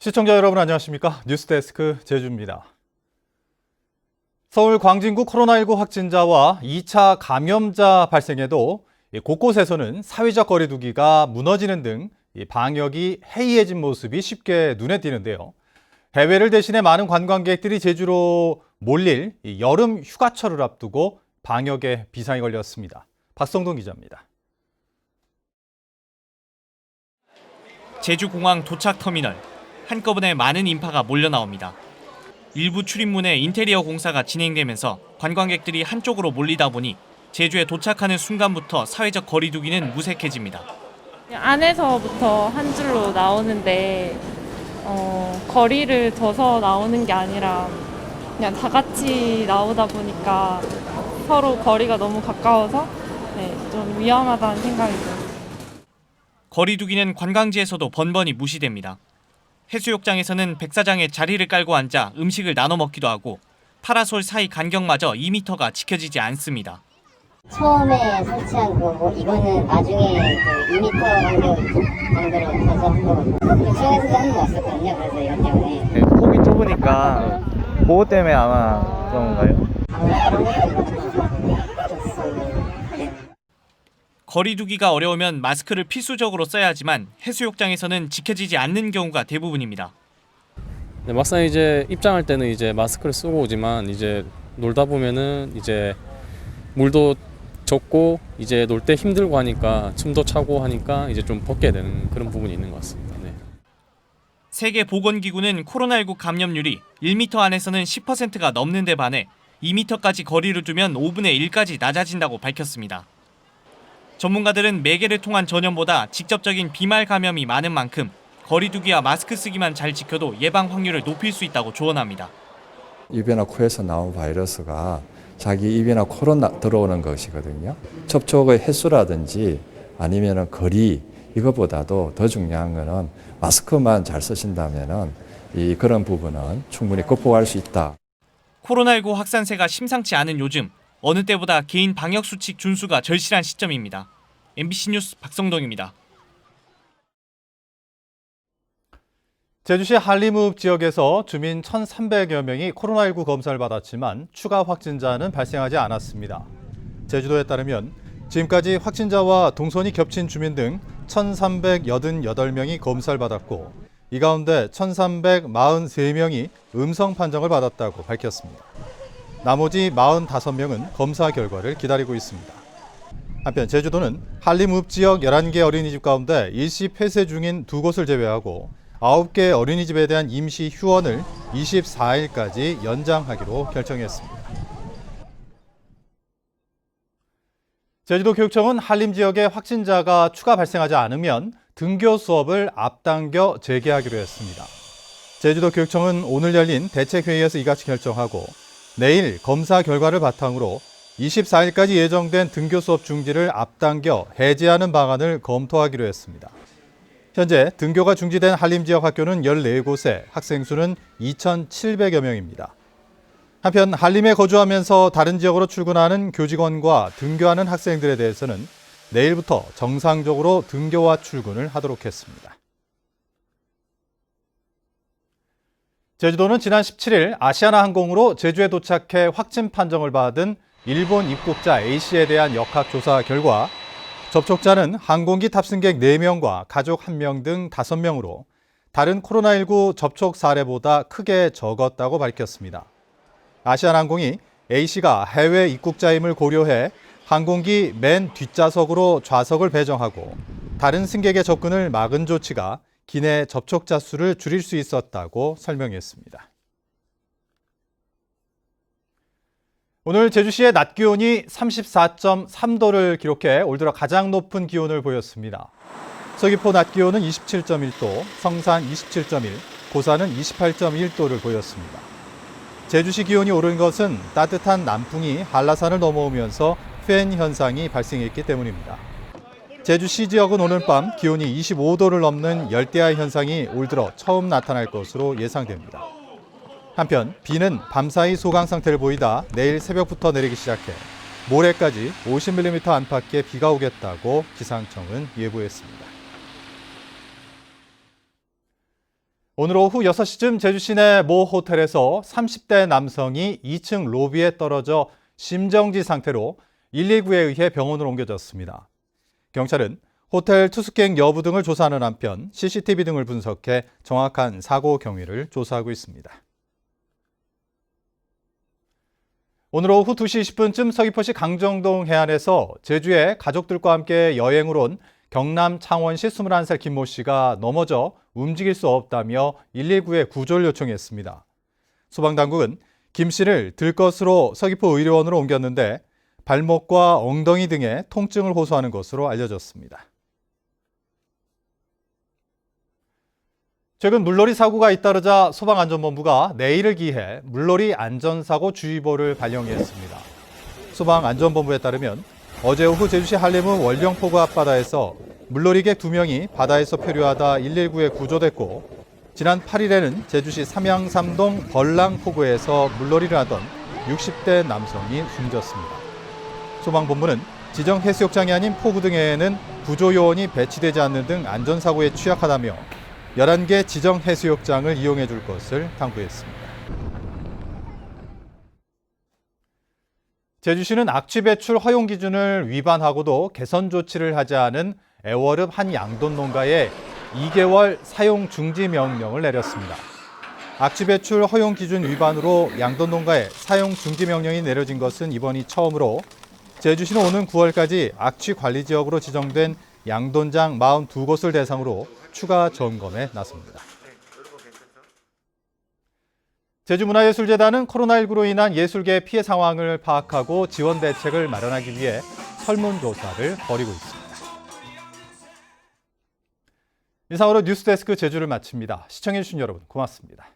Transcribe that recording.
시청자 여러분 안녕하십니까? 뉴스데스크 제주입니다. 서울 광진구 코로나19 확진자와 2차 감염자 발생에도 곳곳에서는 사회적 거리 두기가 무너지는 등 방역이 해이해진 모습이 쉽게 눈에 띄는데요. 해외를 대신해 많은 관광객들이 제주로 몰릴 여름 휴가철을 앞두고 방역에 비상이 걸렸습니다. 박성동 기자입니다. 제주공항 도착터미널. 한꺼번에 많은 인파가 몰려 나옵니다. 일부 출입문에 인테리어 공사가 진행되면서 관광객들이 한쪽으로 몰리다 보니 제주에 도착하는 순간부터 사회적 거리 두기는 무색해집니다. 안에서부터 한 줄로 나오는데 거리를 둬서 나오는 게 아니라 그냥 다 같이 나오다 보니까 서로 거리가 너무 가까워서 좀 위험하다는 생각이 들어요. 거리 두기는 관광지에서도 번번이 무시됩니다. 해수욕장에서는 백사장에 자리를 깔고 앉아 음식을 나눠 먹기도 하고 파라솔 사이 간격마저 2m가 지켜지지 않습니다. 처음에 설치한 거고 이거는 나중에 2m 간격 정도로 둬서 한 거거든요. 수영에서도 한 번 왔었거든요. 그래서 이것 때문에. 폭이 좁으니까 그거 때문에 아마 그런 건가요? 그런 것도 있었어요. 거리 두기가 어려우면 마스크를 필수적으로 써야 하지만 해수욕장에서는 지켜지지 않는 경우가 대부분입니다. 네, 막상 이제 입장할 때는 이제 마스크를 쓰고 오지만 이제 놀다 보면은 이제 물도 젖고 이제 놀 때 힘들고 하니까 숨도 차고 하니까 이제 좀 벗게 되는 그런 부분이 있는 것 같습니다. 네. 세계보건기구는 코로나19 감염률이 1m 안에서는 10%가 넘는 데 반해 2m까지 거리를 두면 5분의 1까지 낮아진다고 밝혔습니다. 전문가들은 매개를 통한 전염보다 직접적인 비말 감염이 많은 만큼 거리 두기와 마스크 쓰기만 잘 지켜도 예방 확률을 높일 수 있다고 조언합니다. 입이나 코에서 나온 바이러스가 자기 입이나 코로 들어오는 것이거든요. 접촉의 횟수라든지 아니면 거리 이것보다도 더 중요한 것은 마스크만 잘 쓰신다면 그런 부분은 충분히 극복할 수 있다. 코로나19 확산세가 심상치 않은 요즘 어느 때보다 개인 방역수칙 준수가 절실한 시점입니다. MBC 뉴스 박성동입니다. 제주시 한림읍 지역에서 주민 1,300여 명이 코로나19 검사를 받았지만 추가 확진자는 발생하지 않았습니다. 제주도에 따르면 지금까지 확진자와 동선이 겹친 주민 등 1,388명이 검사를 받았고 이 가운데 1,343명이 음성 판정을 받았다고 밝혔습니다. 나머지 45명은 검사 결과를 기다리고 있습니다. 한편 제주도는 한림읍 지역 11개 어린이집 가운데 일시 폐쇄 중인 2곳을 제외하고 9개 어린이집에 대한 임시 휴원을 24일까지 연장하기로 결정했습니다. 제주도교육청은 한림 지역에 확진자가 추가 발생하지 않으면 등교 수업을 앞당겨 재개하기로 했습니다. 제주도교육청은 오늘 열린 대책회의에서 이같이 결정하고 내일 검사 결과를 바탕으로 24일까지 예정된 등교 수업 중지를 앞당겨 해제하는 방안을 검토하기로 했습니다. 현재 등교가 중지된 한림 지역 학교는 14곳에 학생 수는 2,700여 명입니다. 한편 한림에 거주하면서 다른 지역으로 출근하는 교직원과 등교하는 학생들에 대해서는 내일부터 정상적으로 등교와 출근을 하도록 했습니다. 제주도는 지난 17일 아시아나항공으로 제주에 도착해 확진 판정을 받은 일본 입국자 A씨에 대한 역학조사 결과 접촉자는 항공기 탑승객 4명과 가족 1명 등 5명으로 다른 코로나19 접촉 사례보다 크게 적었다고 밝혔습니다. 아시아나항공이 A씨가 해외 입국자임을 고려해 항공기 맨 뒷좌석으로 좌석을 배정하고 다른 승객의 접근을 막은 조치가 기내 접촉자 수를 줄일 수 있었다고 설명했습니다. 오늘 제주시의 낮 기온이 34.3도를 기록해 올 들어 가장 높은 기온을 보였습니다. 서귀포 낮 기온은 27.1도, 성산 27.1, 고산은 28.1도를 보였습니다. 제주시 기온이 오른 것은 따뜻한 남풍이 한라산을 넘어오면서 팬 현상이 발생했기 때문입니다. 제주시 지역은 오늘 밤 기온이 25도를 넘는 열대야 현상이 올 들어 처음 나타날 것으로 예상됩니다. 한편 비는 밤사이 소강 상태를 보이다 내일 새벽부터 내리기 시작해 모레까지 50mm 안팎의 비가 오겠다고 기상청은 예보했습니다. 오늘 오후 6시쯤 제주 시내 모 호텔에서 30대 남성이 2층 로비에 떨어져 심정지 상태로 119에 의해 병원으로 옮겨졌습니다. 경찰은 호텔 투숙객 여부 등을 조사하는 한편 CCTV 등을 분석해 정확한 사고 경위를 조사하고 있습니다. 오늘 오후 2시 20분쯤 서귀포시 강정동 해안에서 제주에 가족들과 함께 여행을 온 경남 창원시 21살 김모 씨가 넘어져 움직일 수 없다며 119에 구조를 요청했습니다. 소방당국은 김 씨를 들것으로 서귀포 의료원으로 옮겼는데 발목과 엉덩이 등에 통증을 호소하는 것으로 알려졌습니다. 최근 물놀이 사고가 잇따르자 소방안전본부가 내일을 기해 물놀이 안전사고 주의보를 발령했습니다. 소방안전본부에 따르면 어제 오후 제주시 한림읍 월령포구 앞바다에서 물놀이객 2명이 바다에서 표류하다 119에 구조됐고 지난 8일에는 제주시 삼양삼동 벌랑포구에서 물놀이를 하던 60대 남성이 숨졌습니다. 소방본부는 지정 해수욕장이 아닌 포구 등에는 구조요원이 배치되지 않는 등 안전사고에 취약하다며 11개 지정 해수욕장을 이용해 줄 것을 당부했습니다. 제주시는 악취 배출 허용 기준을 위반하고도 개선 조치를 하지 않은 애월읍 한 양돈 농가에 2개월 사용 중지 명령을 내렸습니다. 악취 배출 허용 기준 위반으로 양돈 농가에 사용 중지 명령이 내려진 것은 이번이 처음으로 제주시는 오는 9월까지 악취 관리 지역으로 지정된 양돈장 42곳을 대상으로 추가 점검에 나섭니다. 제주문화예술재단은 코로나19로 인한 예술계 피해 상황을 파악하고 지원 대책을 마련하기 위해 설문조사를 벌이고 있습니다. 이상으로 뉴스데스크 제주를 마칩니다. 시청해주신 여러분 고맙습니다.